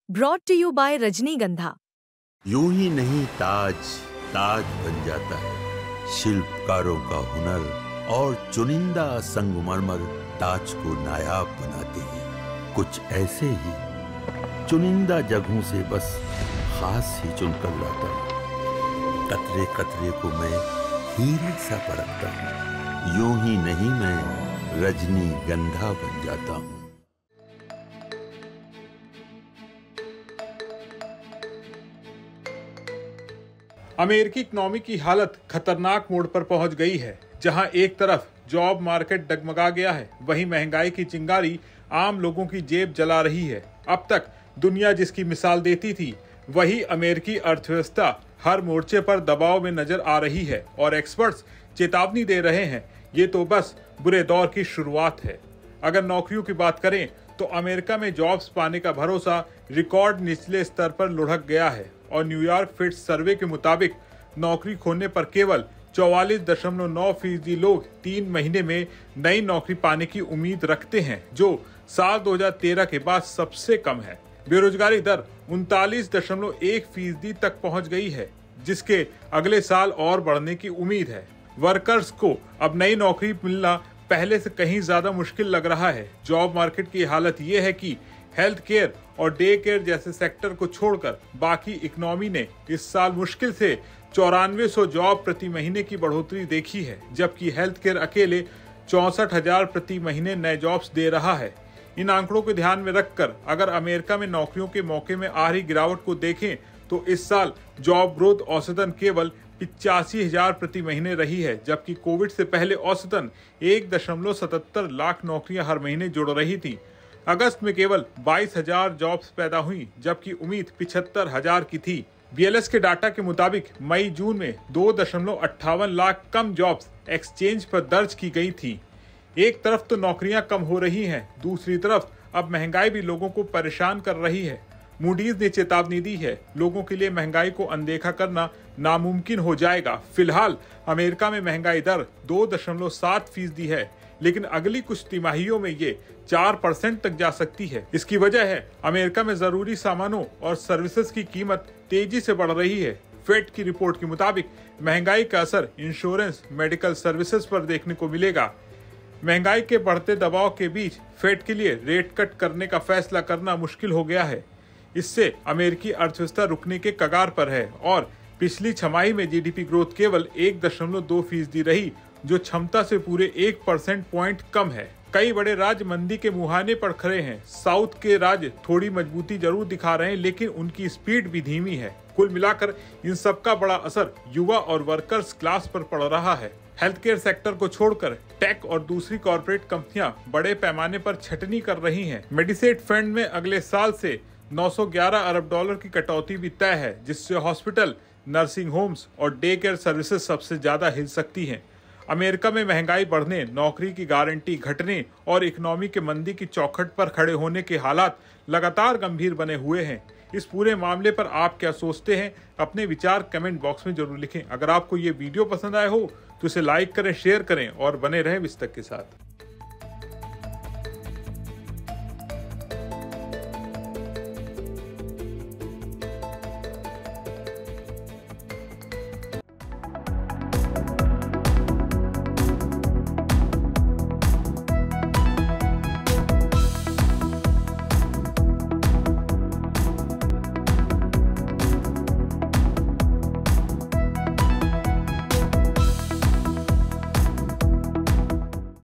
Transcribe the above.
Brought to you bye रजनीगंधा। यूं ही नहीं ताज ताज बन जाता है, शिल्पकारों का हुनर और चुनिंदा संगमरमर ताज को नायाब बनाते हैं। कुछ ऐसे ही चुनिंदा जगहों से बस खास ही चुनकर लाता हूँ। कतरे कतरे को मैं हीरे सा परखता हूँ। यूं ही नहीं मैं रजनीगंधा बन जाता हूँ। अमेरिकी इकोनॉमी की हालत खतरनाक मोड़ पर पहुंच गई है। जहां एक तरफ जॉब मार्केट डगमगा गया है, वहीं महंगाई की चिंगारी आम लोगों की जेब जला रही है। अब तक दुनिया जिसकी मिसाल देती थी, वही अमेरिकी अर्थव्यवस्था हर मोर्चे पर दबाव में नजर आ रही है और एक्सपर्ट्स चेतावनी दे रहे हैं, ये तो बस बुरे दौर की शुरुआत है। अगर नौकरियों की बात करें तो अमेरिका में जॉब्स पाने का भरोसा रिकॉर्ड निचले स्तर पर लुढ़क गया है और न्यूयॉर्क फिट्स सर्वे के मुताबिक नौकरी खोने पर केवल 44.9% लोग 3 महीने में नई नौकरी पाने की उम्मीद रखते हैं, जो साल 2013 के बाद सबसे कम है। बेरोजगारी दर 39.1% तक पहुंच गई है, जिसके अगले साल और बढ़ने की उम्मीद है। वर्कर्स को अब नई नौकरी मिलना पहले से कहीं ज्यादा मुश्किल लग रहा है। जॉब मार्केट की हालत ये है कि हेल्थ केयर और डे केयर जैसे सेक्टर को छोड़कर बाकी इकोनॉमी ने इस साल मुश्किल से 9400 जॉब प्रति महीने की बढ़ोतरी देखी है, जबकि हेल्थ केयर अकेले 64,000 प्रति महीने नए जॉब्स दे रहा है। इन आंकड़ों को ध्यान में रखकर अगर अमेरिका में नौकरियों के मौके में आ रही गिरावट को देखें तो इस साल जॉब ग्रोथ औसतन केवल 85,000 प्रति महीने रही है, जबकि कोविड से पहले औसतन 1.77 लाख नौकरियां हर महीने जुड़ रही थी। अगस्त में केवल 22,000 जॉब्स पैदा हुई, जबकि उम्मीद 75,000 की थी। BLS के डाटा के मुताबिक मई जून में 2.58 लाख कम जॉब्स एक्सचेंज पर दर्ज की गई थी। एक तरफ तो नौकरियां कम हो रही हैं, दूसरी तरफ अब महंगाई भी लोगों को परेशान कर रही है। मूडीज ने चेतावनी दी है, लोगों के लिए महंगाई को अनदेखा करना नामुमकिन हो जाएगा। फिलहाल अमेरिका में महंगाई दर 2.7% है, लेकिन अगली कुछ तिमाहियों में ये 4% तक जा सकती है। इसकी वजह है अमेरिका में जरूरी सामानों और सर्विसेज की कीमत तेजी से बढ़ रही है। फेड की रिपोर्ट के मुताबिक महंगाई का असर इंश्योरेंस, मेडिकल सर्विसेज पर देखने को मिलेगा। महंगाई के बढ़ते दबाव के बीच फेड के लिए रेट कट करने का फैसला करना मुश्किल हो गया है। इससे अमेरिकी अर्थव्यवस्था रुकने के कगार पर है और पिछली छमाही में जीडीपी ग्रोथ केवल 1.2% रही, जो क्षमता से पूरे 1% पॉइंट कम है। कई बड़े राज्य मंदी के मुहाने पर खड़े हैं। साउथ के राज्य थोड़ी मजबूती जरूर दिखा रहे हैं, लेकिन उनकी स्पीड भी धीमी है। कुल मिलाकर इन सबका बड़ा असर युवा और वर्कर्स क्लास पर पड़ रहा है। हेल्थ केयर सेक्टर को छोड़कर टेक और दूसरी कॉर्पोरेट कंपनियां बड़े पैमाने पर छटनी कर रही हैं। मेडिसेट फंड में अगले साल से 911 अरब डॉलर की कटौती भी तय है, जिससे हॉस्पिटल, नर्सिंग होम्स और डे केयर सर्विसेज सबसे ज्यादा हिल सकती हैं। अमेरिका में महंगाई बढ़ने, नौकरी की गारंटी घटने और इकोनॉमी के मंदी की चौखट पर खड़े होने के हालात लगातार गंभीर बने हुए हैं। इस पूरे मामले पर आप क्या सोचते हैं? अपने विचार कमेंट बॉक्स में जरूर लिखें। अगर आपको ये वीडियो पसंद आया हो तो इसे लाइक करें, शेयर करें और बने रहें विस्तक के साथ।